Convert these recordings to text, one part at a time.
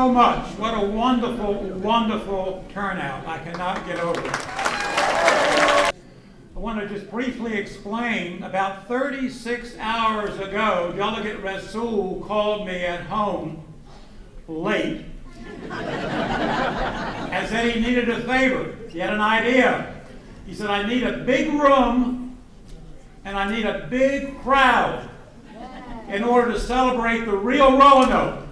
so much. What a wonderful, wonderful turnout. I cannot get over it. I want to just briefly explain. About 36 hours ago, Delegate Rasool called me at home late and said he needed a favor. He had an idea. He said, I need a big room and I need a big crowd in order to celebrate the real Roanoke.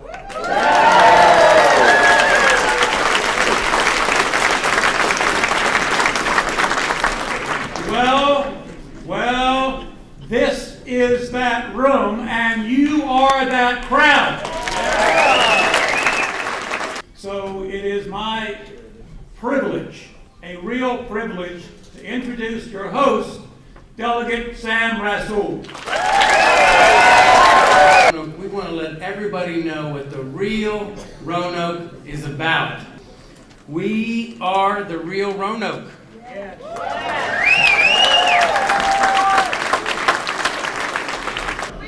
Well, this is that room, and you are that crowd. So it is my privilege, a real privilege, to introduce your host, Delegate Sam Rasool. We want to let everybody know what the real Roanoke is about. We are the real Roanoke. Yes.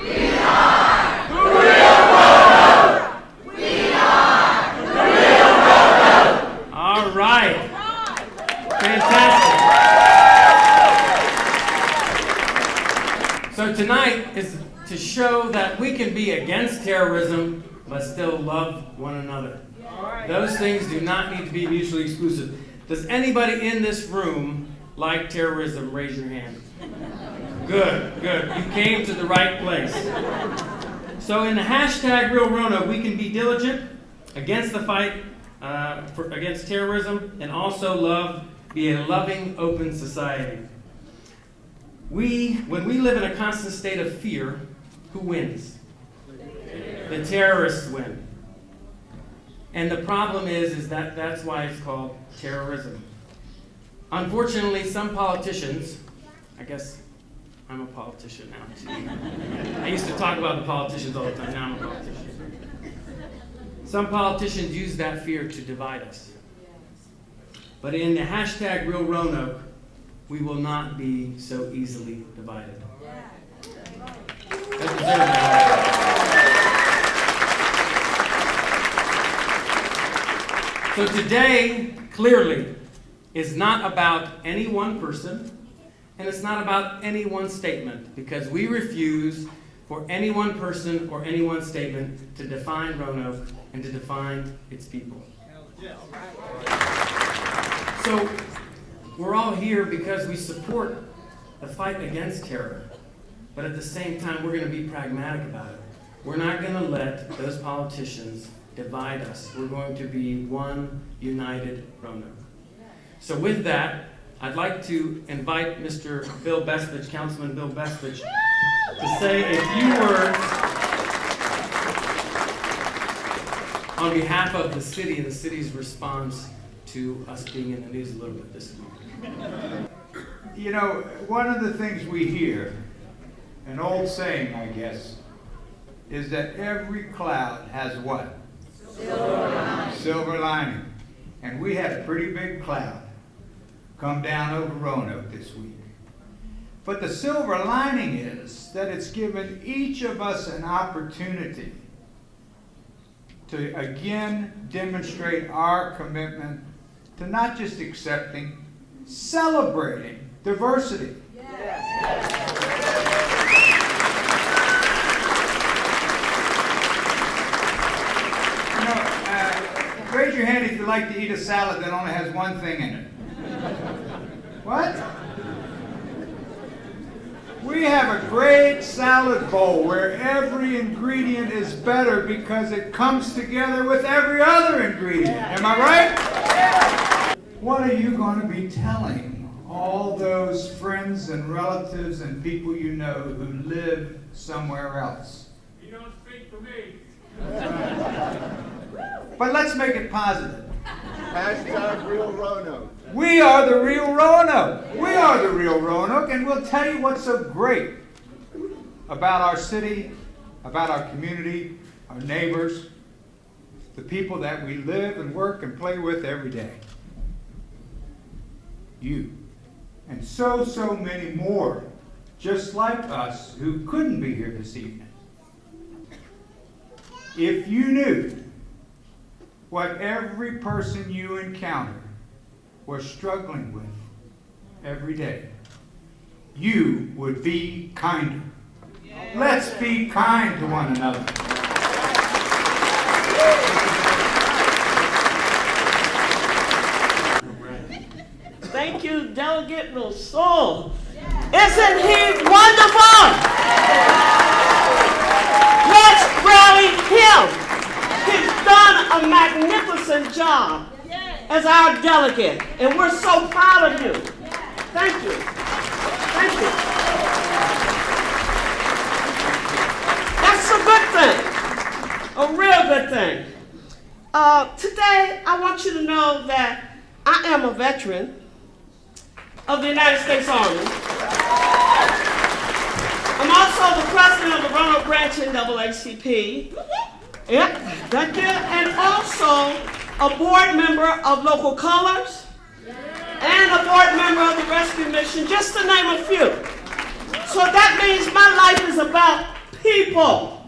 We are the real Roanoke. We are the real Roanoke. All right. Fantastic. So tonight is to show that we can be against terrorism but still love one another. Those things do not need to be mutually exclusive. Does anybody in this room like terrorism? Raise your hand. Good, good. You came to the right place. So in the hashtag Real Roanoke, we can be diligent against the fight against terrorism and also be a loving, open society. When we live in a constant state of fear, who wins? The terrorists win. And the problem is that that's why it's called terrorism. Unfortunately, some politicians, I guess I'm a politician now too. I used to talk about the politicians all the time, now I'm a politician. Some politicians use that fear to divide us. But in the hashtag Real Roanoke, we will not be so easily divided. So today, clearly, is not about any one person, and it's not about any one statement, because we refuse for any one person or any one statement to define Roanoke and to define its people. So we're all here because we support the fight against terror, but at the same time, we're going to be pragmatic about it. We're not going to let those politicians divide us. We're going to be one united Roanoke. So with that, I'd like to invite Mr. Bill Bestwich, Councilman Bill Bestwich, to say a few words on behalf of the city and the city's response to us being in the news a little bit this week. You know, one of the things we hear, an old saying, I guess, is that every cloud has what? Silver lining. Silver lining. And we had a pretty big cloud come down over Roanoke this week. But the silver lining is that it's given each of us an opportunity to again demonstrate our commitment to not just accepting, celebrating diversity. Raise your hand if you like to eat a salad that only has one thing in it. What? We have a great salad bowl where every ingredient is better because it comes together with every other ingredient. Am I right? What are you going to be telling all those friends and relatives and people you know who live somewhere else? You don't speak for me. But let's make it positive. Hashtag Real Roanoke. We are the real Roanoke. We are the real Roanoke, and we'll tell you what's so great about our city, about our community, our neighbors, the people that we live and work and play with every day. You. And so many more, just like us, who couldn't be here this evening. If you knew what every person you encounter was struggling with every day, you would be kinder. Let's be kind to one another. Thank you, Delegate Rousseau. Isn't he wonderful? Let's rally him. He's done a magnificent job as our delegate, and we're so proud of you. Thank you. Thank you. That's a good thing, a real good thing. Today, I want you to know that I am a veteran of the United States Army. I'm also the president of the Roanoke branch NAACP. Yep, thank you. And also a board member of Local Colors and a board member of the Rescue Mission, just to name a few. So that means my life is about people.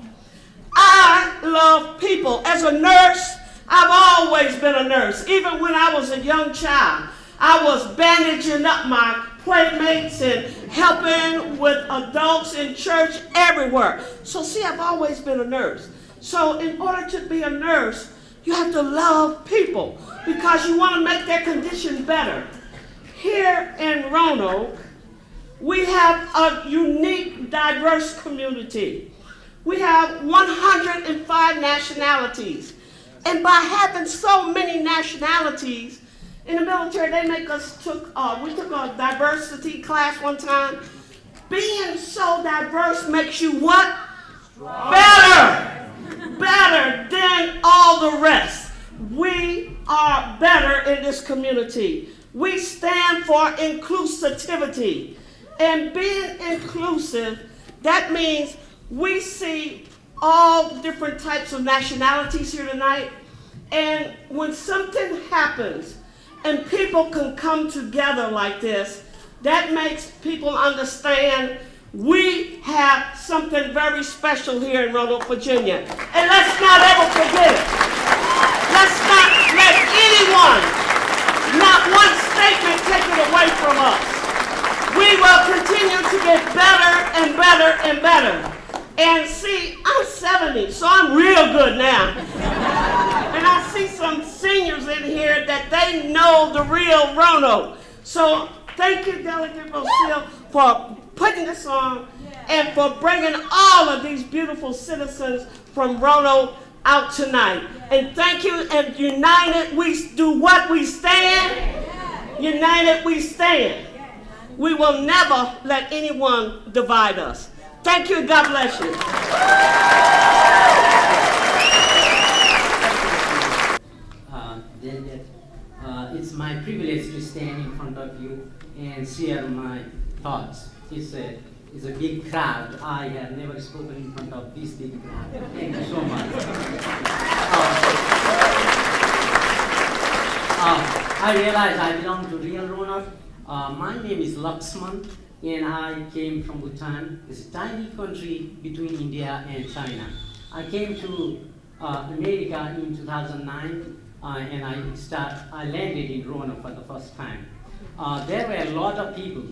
I love people. As a nurse, I've always been a nurse. Even when I was a young child, I was bandaging up my playmates and helping with adults in church everywhere. So see, I've always been a nurse. So in order to be a nurse, you have to love people because you want to make their condition better. Here in Roanoke, we have a unique, diverse community. We have 105 nationalities. And by having so many nationalities, in the military, they make us we took a diversity class one time. Being so diverse makes you what? Better. Better than all the rest. We are better in this community. We stand for inclusivity. And being inclusive, that means we see all different types of nationalities here tonight. And when something happens and people can come together like this, that makes people understand we have something very special here in Roanoke, Virginia. And let's not ever forget it. Let's not let anyone, not one statement, take it away from us. We will continue to get better and better and better. And see, I'm 70, so I'm real good now. And I see some seniors in here that they know the real Roanoke. So thank you, Delegate Rousseau, for putting this on and for bringing all of these beautiful citizens from Roanoke out tonight. And thank you, and united we do what? We stand. United we stand. We will never let anyone divide us. Thank you. God bless you. It's my privilege to stand in front of you and share my thoughts. It's a big crowd. I have never spoken in front of this big crowd. Thank you so much. I realize I belong to RealRoanoke. My name is Laxman, and I came from Bhutan. It's a tiny country between India and China. I came to America in 2009, and I landed in Roanoke for the first time. There were a lot of people,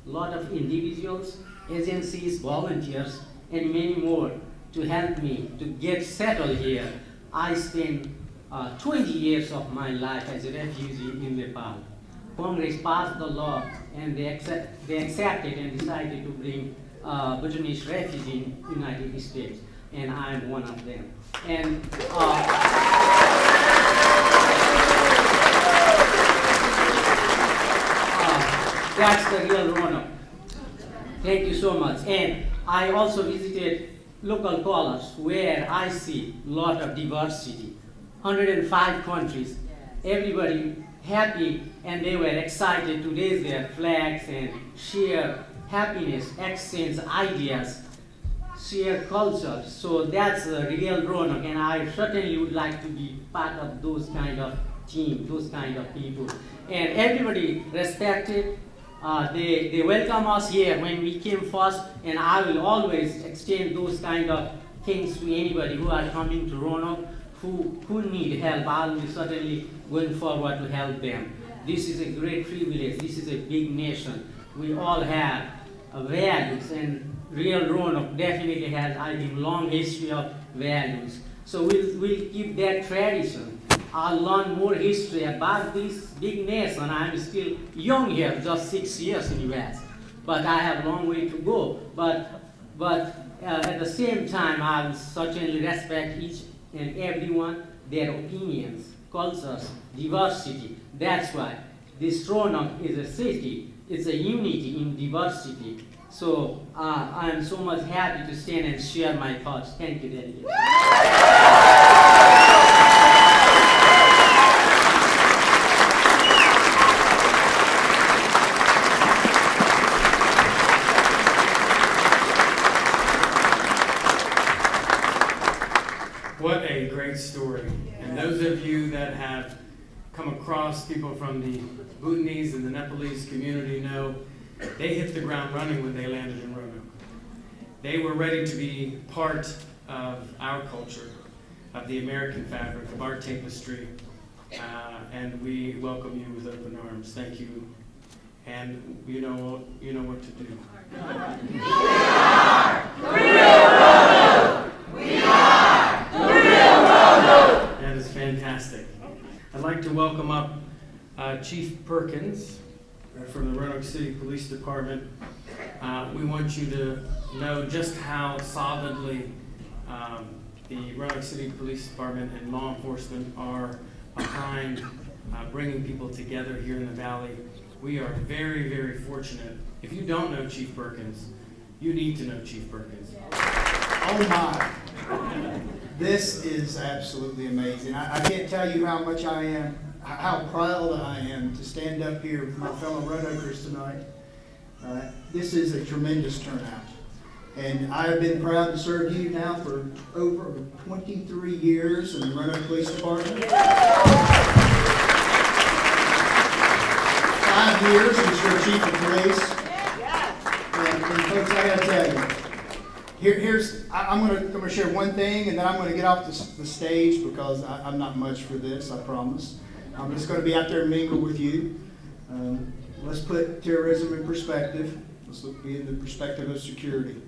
a lot of individuals, agencies, volunteers, and many more to help me to get settled here. I spent 20 years of my life as a refugee in Nepal. Congress passed the law, and they accepted and decided to bring Bhutanese refugees in the United States, and I am one of them. And that's the real Roanoke. Thank you so much. And I also visited local colors where I see a lot of diversity. 105 countries, everybody happy, and they were excited to raise their flags and share happiness, exchange ideas, share culture. So that's the real Roanoke, and I certainly would like to be part of those kind of team, those kind of people. And everybody respected. They welcome us here when we came first, and I will always extend those kind of things to anybody who are coming to Roanoke, who need help, I will be certainly going forward to help them. This is a great privilege. This is a big nation. We all have values, and Real Roanoke definitely has, I think, long history of values. So we'll keep that tradition. I'll learn more history about this big nation. I'm still young here, just 6 years in US, but I have a long way to go. But at the same time, I will certainly respect each and everyone, their opinions, cultures, diversity. That's why this Roanoke is a city. It's a unity in diversity. So I am so much happy to stand and share my thoughts. Thank you, Daniel. What a great story. And those of you that have come across people from the Bhutanese and the Nepalese community know they hit the ground running when they landed in Roanoke. They were ready to be part of our culture, of the American fabric, of our tapestry, and we welcome you with open arms. Thank you. And you know what to do. We are the Real Roanoke! We are the Real Roanoke! That is fantastic. I'd like to welcome up Chief Perkins from the Roanoke City Police Department. We want you to know just how solidly the Roanoke City Police Department and law enforcement are behind bringing people together here in the Valley. We are very, very fortunate. If you don't know Chief Perkins, you need to know Chief Perkins. Oh my. This is absolutely amazing. I can't tell you how much I am, how proud I am to stand up here with my fellow Roanokers tonight. This is a tremendous turnout. And I've been proud to serve you now for over 23 years in the Roanoke Police Department. 5 years as your chief of police. And folks, I gotta tell you, I'm gonna share one thing, and then I'm gonna get off the stage because I'm not much for this, I promise. I'm just gonna be out there and mingle with you. Let's put terrorism in perspective. Let's be in the perspective of security.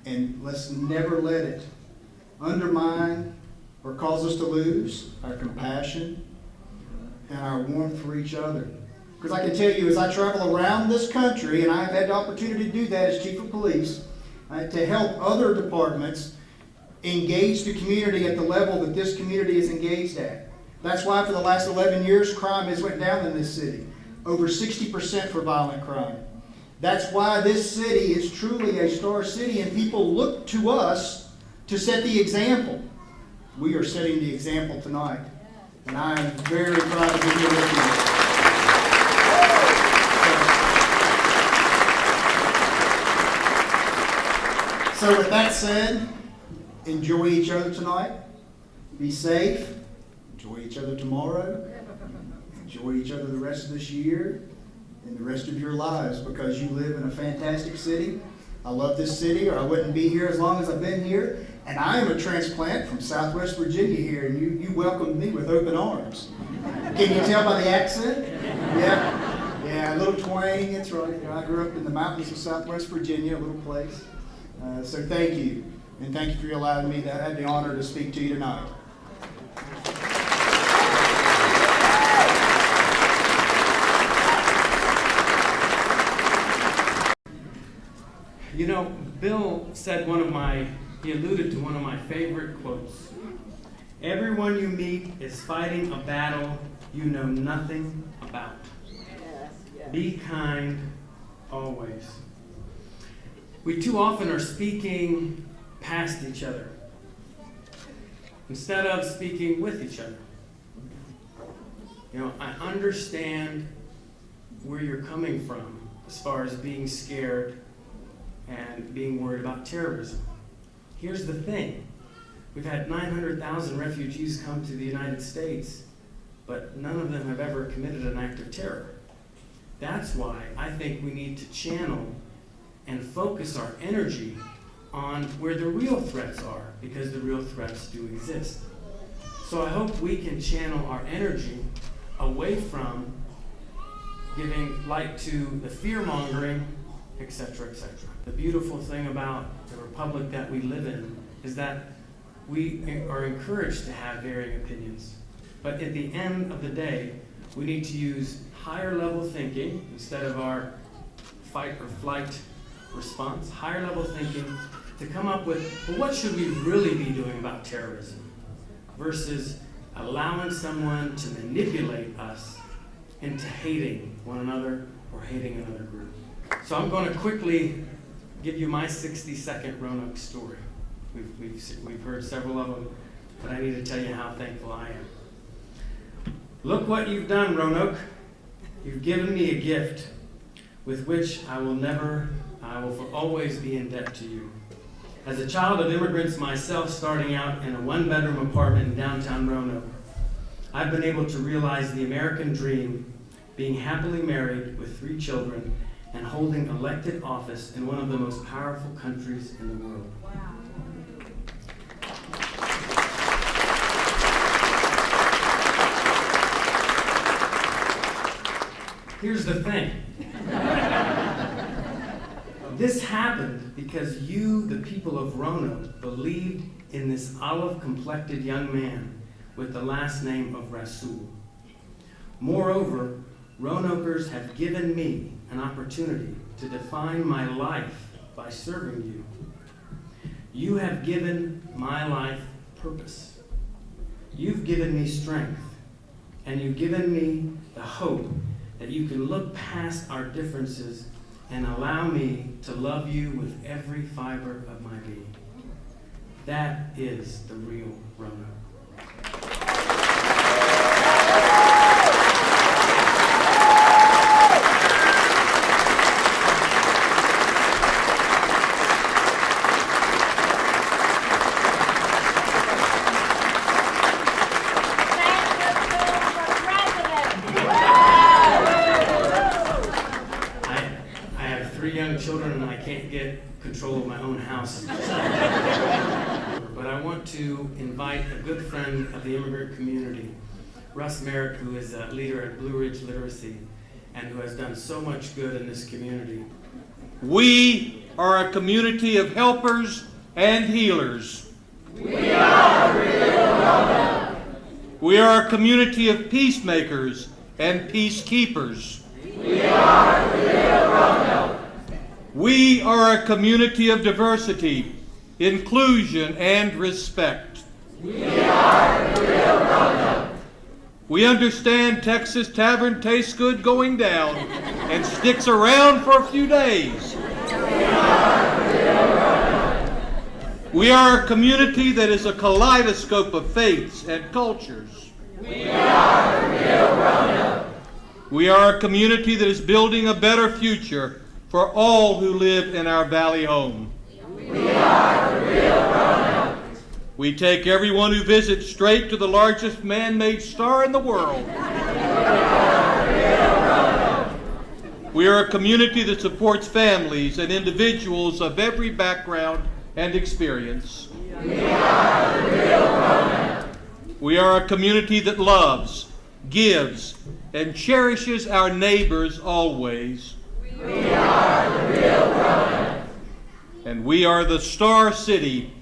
And let's never let it undermine or cause us to lose our compassion and our warmth for each other. Because I can tell you, as I travel around this country, and I've had the opportunity to do that as chief of police, to help other departments engage the community at the level that this community is engaged at. That's why for the last 11 years, crime has went down in this city. Over 60% for violent crime. That's why this city is truly a star city, and people look to us to set the example. We are setting the example tonight, and I am very proud to be here with you. So with that said, enjoy each other tonight. Be safe. Enjoy each other tomorrow. Enjoy each other the rest of this year and the rest of your lives, because you live in a fantastic city. I love this city, or I wouldn't be here as long as I've been here. And I am a transplant from Southwest Virginia here, and you welcomed me with open arms. Can you tell by the accent? Yeah, a little twang, that's right. You know, I grew up in the mountains of Southwest Virginia, a little place. So thank you, and thank you for allowing me to have the honor to speak to you tonight. You know, Bill said he alluded to one of my favorite quotes. Everyone you meet is fighting a battle you know nothing about. Be kind always. We too often are speaking past each other instead of speaking with each other. You know, I understand where you're coming from as far as being scared and being worried about terrorism. Here's the thing. We've had 900,000 refugees come to the United States, but none of them have ever committed an act of terror. That's why I think we need to channel and focus our energy on where the real threats are, because the real threats do exist. So I hope we can channel our energy away from giving light to the fear-mongering, etc., etc. The beautiful thing about the republic that we live in is that we are encouraged to have varying opinions. But at the end of the day, we need to use higher level thinking instead of our fight or flight response, higher level thinking to come up with, well, what should we really be doing about terrorism versus allowing someone to manipulate us into hating one another or hating another group. So I'm going to quickly give you my 60-second Roanoke story. We've heard several of them, but I need to tell you how thankful I am. Look what you've done, Roanoke. You've given me a gift with which I will for always be in debt to you. As a child of immigrants myself, starting out in a one-bedroom apartment in downtown Roanoke, I've been able to realize the American dream, being happily married with 3 children and holding elected office in one of the most powerful countries in the world. Wow. Here's the thing. This happened because you, the people of Roanoke, believed in this olive-complected young man with the last name of Rasul. Moreover, Roanokers have given me an opportunity to define my life by serving you. You have given my life purpose. You've given me strength, and you've given me the hope that you can look past our differences and allow me to love you with every fiber of my being. That is the real Roanoke. Children, and I can't get control of my own house. But I want to invite a good friend of the immigrant community, Russ Merrick, who is a leader at Blue Ridge Literacy and who has done so much good in this community. We are a community of helpers and healers. We are RealRoanoke. We are a community of peacemakers and peacekeepers. We are RealRoanoke. We are a community of diversity, inclusion, and respect. We are RealRoanoke. We understand Texas Tavern tastes good going down and sticks around for a few days. We are RealRoanoke. We are a community that is a kaleidoscope of faiths and cultures. We are RealRoanoke. We are a community that is building a better future for all who live in our valley home. We are RealRoanoke. We take everyone who visits straight to the largest man-made star in the world. We are RealRoanoke. We are a community that supports families and individuals of every background and experience. We are RealRoanoke. We are a community that loves, gives, and cherishes our neighbors always. We are RealRoanoke. And we are the Star City,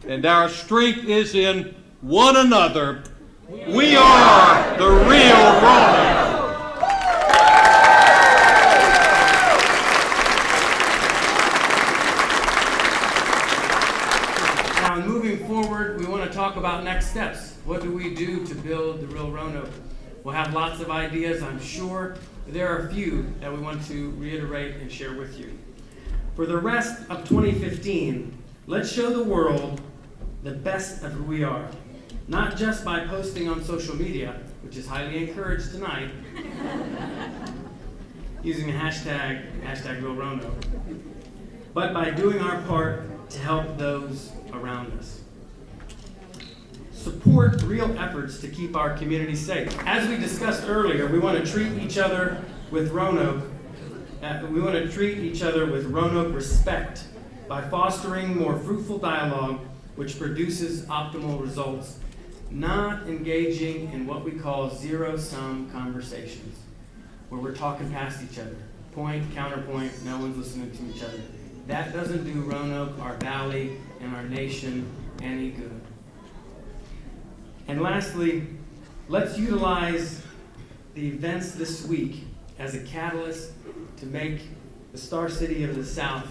and our strength is in one another. We are the real Roanoke. Now, moving forward, we want to talk about next steps. What do we do to build the real Roanoke? We'll have lots of ideas, I'm sure. There are a few that we want to reiterate and share with you. For the rest of 2015, let's show the world the best of who we are. Not just by posting on social media, which is highly encouraged tonight, using a hashtag RealRoanoke, but by doing our part to help those around us. Support real efforts to keep our community safe. As we discussed earlier, we want to treat each other with Roanoke. We want to treat each other with Roanoke respect by fostering more fruitful dialogue, which produces optimal results not engaging in what we call zero-sum conversations, where we're talking past each other. Point, counterpoint, no one's listening to each other. That doesn't do Roanoke, our valley, and our nation any good. And lastly, let's utilize the events this week as a catalyst to make the Star City of the South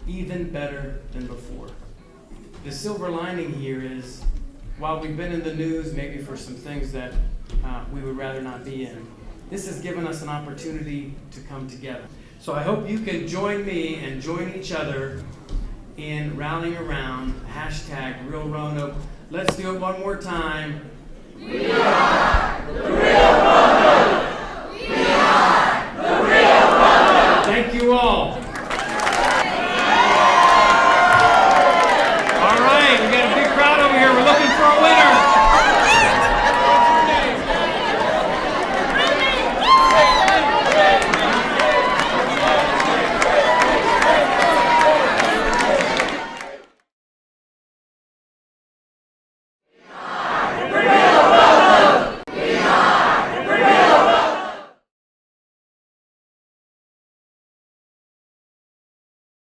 even better than before. The silver lining here is, while we've been in the news maybe for some things that we would rather not be in, this has given us an opportunity to come together. So I hope you can join me and join each other in rallying around #RealRoanoke. Let's do it one more time. We are the